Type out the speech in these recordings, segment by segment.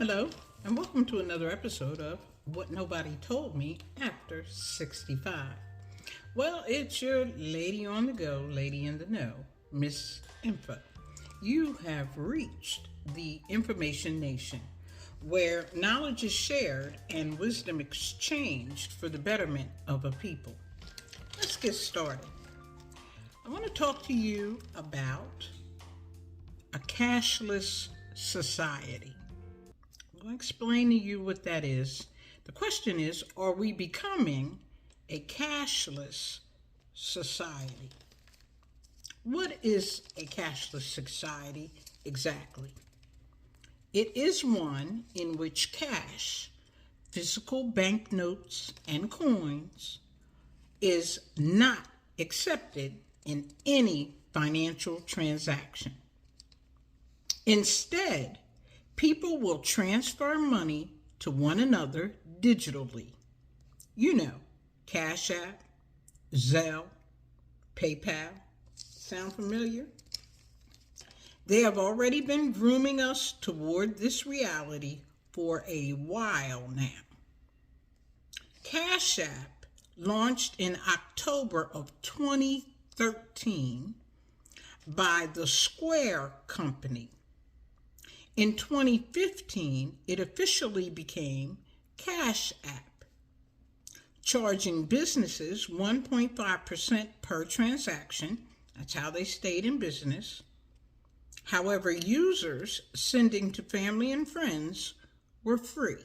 Hello, and welcome to another episode of What Nobody Told Me After 65. Well, it's your lady on the go, lady in the know, Miss Info. You have reached the Information Nation, where knowledge is shared and wisdom exchanged for the betterment of a people. Let's get started. I want to talk to you about a cashless society. I'll explain to you what that is. The question is, are we becoming a cashless society? What is a cashless society exactly? It is one in which cash, physical banknotes and coins, is not accepted in any financial transaction. Instead, people will transfer money to one another digitally. You know, Cash App, Zelle, PayPal. Sound familiar? They have already been grooming us toward this reality for a while now. Cash App launched in October of 2013 by the Square Company. In 2015, it officially became Cash App, charging businesses 1.5% per transaction. That's how they stayed in business. However, users sending to family and friends were free.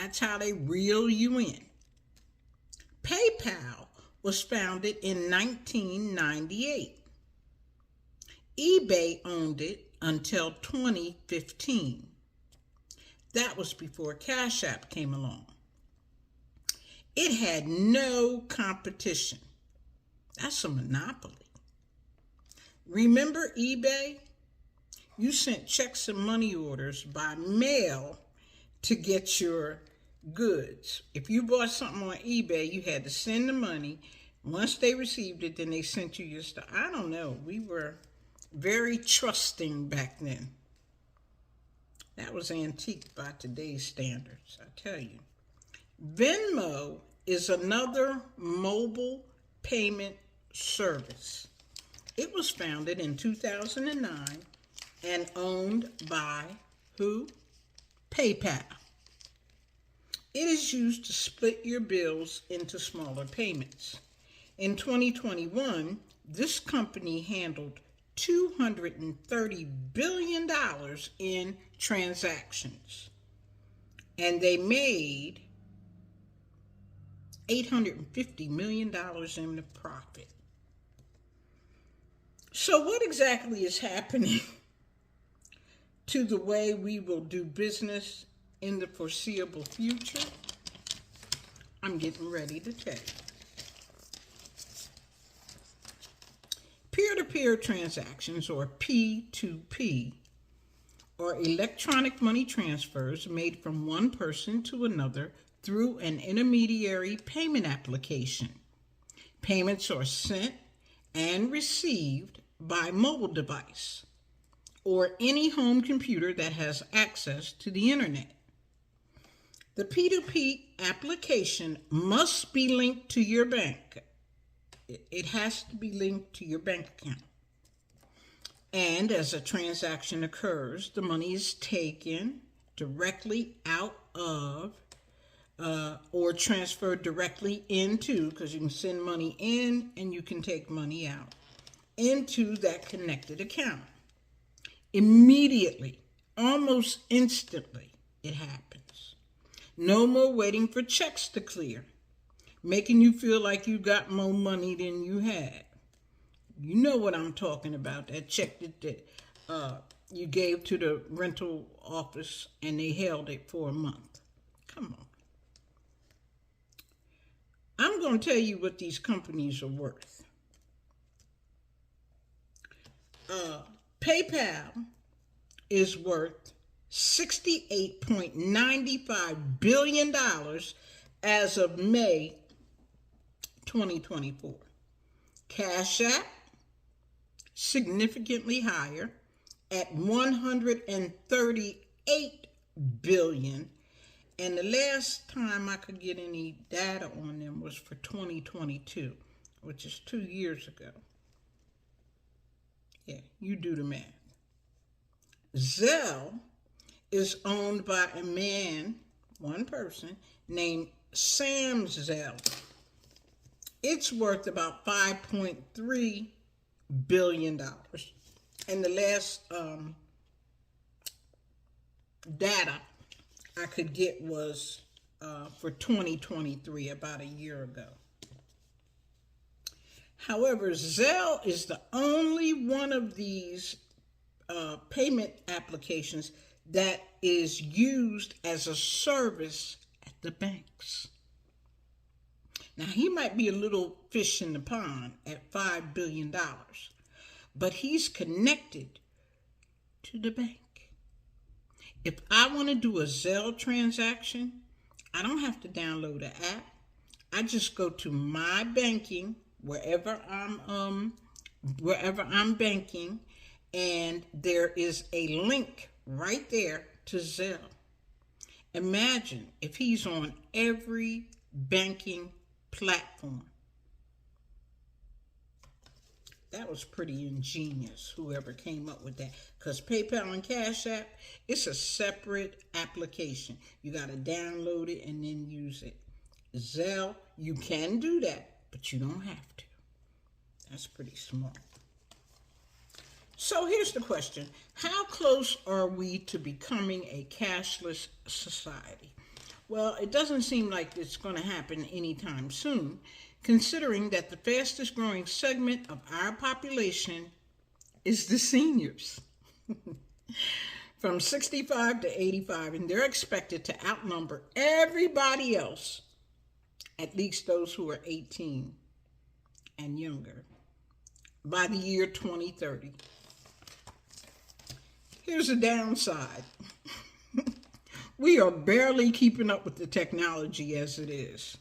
That's how they reel you in. PayPal was founded in 1998. eBay owned it until 2015. That was before Cash App came along. It had no competition. That's a monopoly. Remember eBay? You sent checks and money orders by mail to get your goods. If you bought something on eBay, you had to send the money. Once they received it, then they sent you your stuff. I don't know. We were very trusting back then. That was antique by today's standards, I tell you. Venmo is another mobile payment service. It was founded in 2009 and owned by who? PayPal. It is used to split your bills into smaller payments. In 2021, this company handled $230 billion in transactions, and they made $850 million in the profit. So what exactly is happening to the way we will do business in the foreseeable future? I'm getting ready to tell you. Peer-to-peer transactions, or P2P, are electronic money transfers made from one person to another through an intermediary payment application. Payments are sent and received by mobile device or any home computer that has access to the internet. The P2P application must be linked to your bank. It has to be linked to your bank account. And as a transaction occurs, the money is taken directly out of or transferred directly into, because you can send money in and you can take money out, into that connected account. Immediately, almost instantly, it happens. No more waiting for checks to clear, making you feel like you got more money than you had. You know what I'm talking about, that check that you gave to the rental office and they held it for a month. Come on. I'm going to tell you what these companies are worth. PayPal is worth $68.95 billion as of May 2024. Cash App, significantly higher at $138 billion. And the last time I could get any data on them was for 2022, which is 2 years ago. Yeah, you do the math. Zelle is owned by a man, one person, named Sam Zell. It's worth about $5.3 billion. And the last data I could get was for 2023, about a year ago. However, Zelle is the only one of these payment applications that is used as a service at the banks. Now, he might be a little fish in the pond at $5 billion, but he's connected to the bank. If I want to do a Zelle transaction, I don't have to download an app. I just go to my banking, wherever I'm banking, and there is a link right there to Zelle. Imagine if he's on every banking platform. That was pretty ingenious, whoever came up with that. Because PayPal and Cash App, it's a separate application. You got to download it and then use it. Zelle, you can do that, but you don't have to. That's pretty smart. So here's the question. How close are we to becoming a cashless society? Well, it doesn't seem like it's going to happen anytime soon, considering that the fastest growing segment of our population is the seniors. From 65 to 85, and they're expected to outnumber everybody else, at least those who are 18 and younger, by the year 2030. Here's the downside. We are barely keeping up with the technology as it is.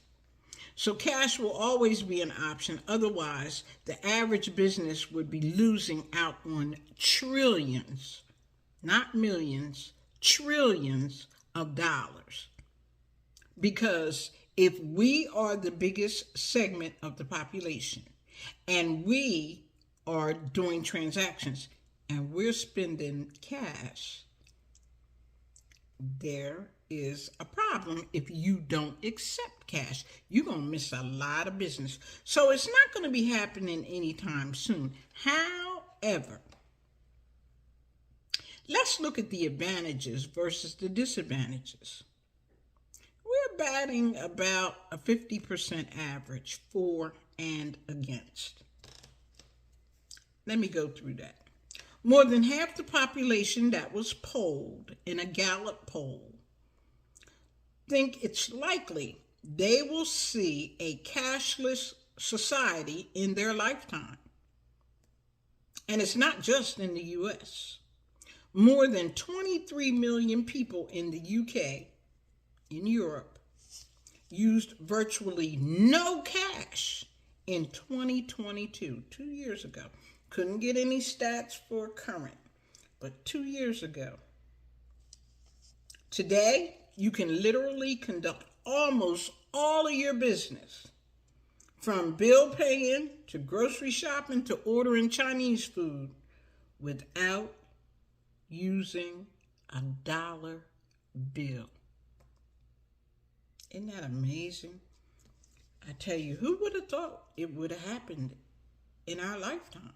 So cash will always be an option. Otherwise, the average business would be losing out on trillions, not millions, trillions of dollars. Because if we are the biggest segment of the population and we are doing transactions and we're spending cash, there is a problem. If you don't accept cash, you're going to miss a lot of business. So it's not going to be happening anytime soon. However, let's look at the advantages versus the disadvantages. We're batting about a 50% average for and against. Let me go through that. More than half the population that was polled in a Gallup poll think it's likely they will see a cashless society in their lifetime. And it's not just in the U.S. More than 23 million people in the UK, in Europe, used virtually no cash in 2022, 2 years ago. Couldn't get any stats for current, but 2 years ago. Today, you can literally conduct almost all of your business, from bill paying to grocery shopping to ordering Chinese food, without using a dollar bill. Isn't that amazing? I tell you, who would have thought it would have happened in our lifetime?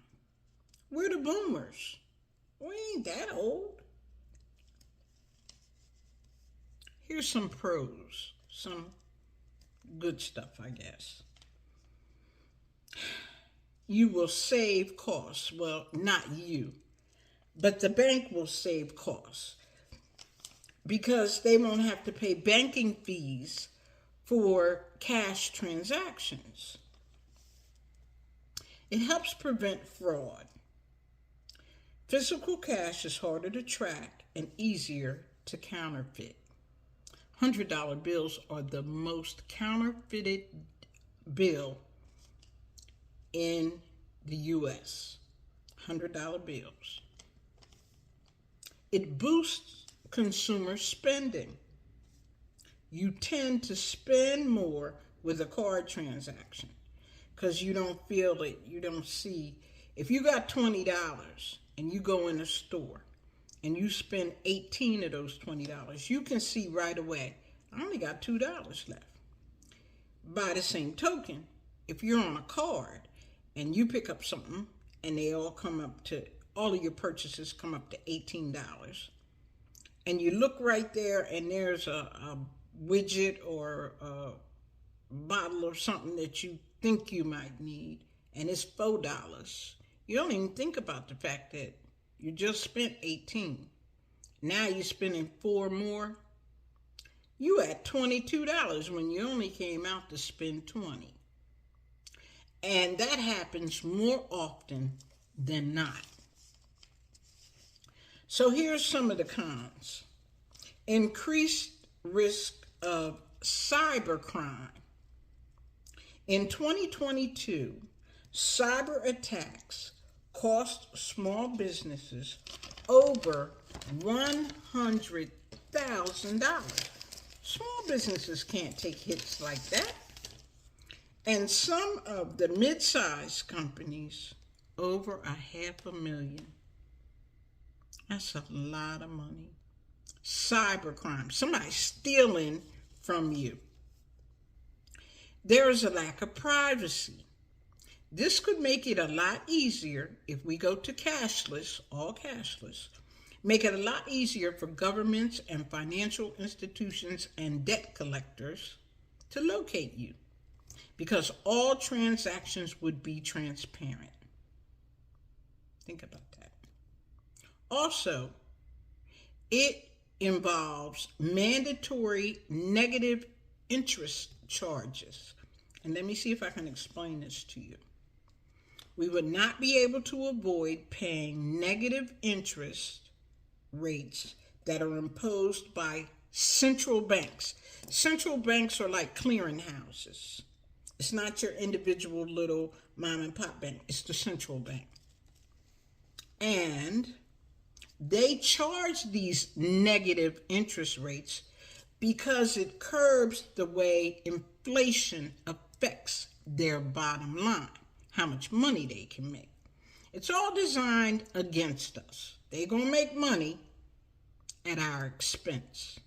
We're the boomers. We ain't that old. Here's some pros, some good stuff, I guess. You will save costs. Well, not you, but the bank will save costs because they won't have to pay banking fees for cash transactions. It helps prevent fraud. Physical cash is harder to track and easier to counterfeit. $100 bills are the most counterfeited bill in the U.S. $100 bills. It boosts consumer spending. You tend to spend more with a card transaction because you don't feel it, you don't see. If you got $20 and you go in a store and you spend 18 of those $20, you can see right away, I only got $2 left. By the same token, if you're on a card and you pick up something and all of your purchases come up to $18, and you look right there and there's a widget or a bottle or something that you think you might need, and it's $4, you don't even think about the fact that you just spent 18. Now you're spending 4 more. You at $22 when you only came out to spend 20. And that happens more often than not. So here's some of the cons. Increased risk of cybercrime. In 2022, cyber attacks cost small businesses over $100,000. Small businesses can't take hits like that. And some of the mid-sized companies, over $500,000. That's a lot of money. Cybercrime, somebody stealing from you. There is a lack of privacy. This could make it a lot easier if we go to cashless, all cashless, make it a lot easier for governments and financial institutions and debt collectors to locate you, because all transactions would be transparent. Think about that. Also, it involves mandatory negative interest charges. And let me see if I can explain this to you. We would not be able to avoid paying negative interest rates that are imposed by central banks. Central banks are like clearinghouses. It's not your individual little mom and pop bank. It's the central bank. And they charge these negative interest rates because it curbs the way inflation affects their bottom line, how much money they can make. It's all designed against us. They're going to make money at our expense.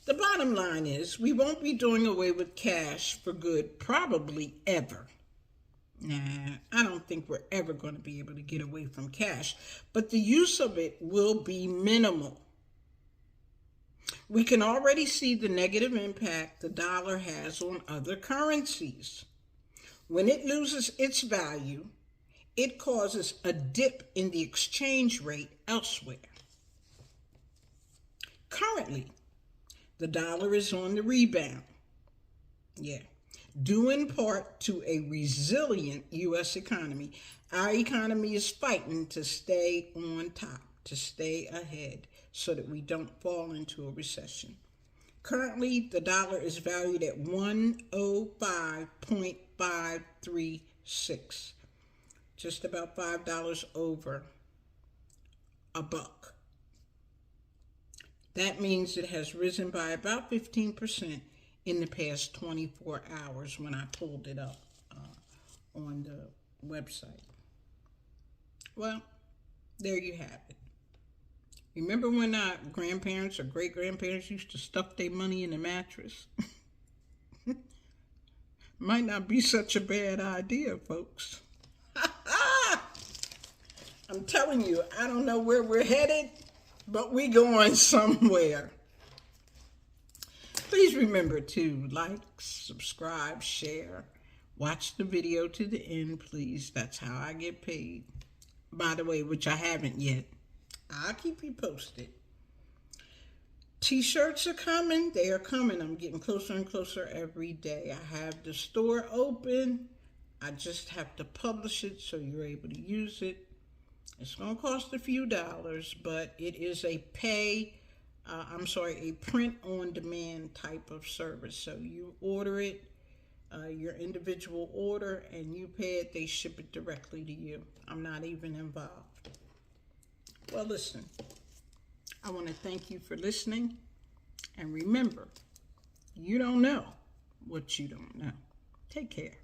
The bottom line is we won't be doing away with cash for good, probably ever. Nah, I don't think we're ever going to be able to get away from cash, but the use of it will be minimal. We can already see the negative impact the dollar has on other currencies. When it loses its value, it causes a dip in the exchange rate elsewhere. Currently, the dollar is on the rebound. Due in part to a resilient U.S. economy. Our economy is fighting to stay on top, to stay ahead, so that we don't fall into a recession. Currently, the dollar is valued at 105.536, just about $5 over a buck. That means it has risen by about 15% in the past 24 hours when I pulled it up on the website. Well, there you have it. Remember when our grandparents or great-grandparents used to stuff their money in the mattress? Might not be such a bad idea, folks. I'm telling you, I don't know where we're headed, but we're going somewhere. Please remember to like, subscribe, share, watch the video to the end, please. That's how I get paid. By the way, which I haven't yet. I'll keep you posted. T-shirts are coming. They are coming. I'm getting closer and closer every day. I have the store open. I just have to publish it so you're able to use it. It's going to cost a few dollars, but it is a a print-on-demand type of service. So you order it, your individual order, and you pay it. They ship it directly to you. I'm not even involved. Well, listen, I want to thank you for listening. And remember, you don't know what you don't know. Take care.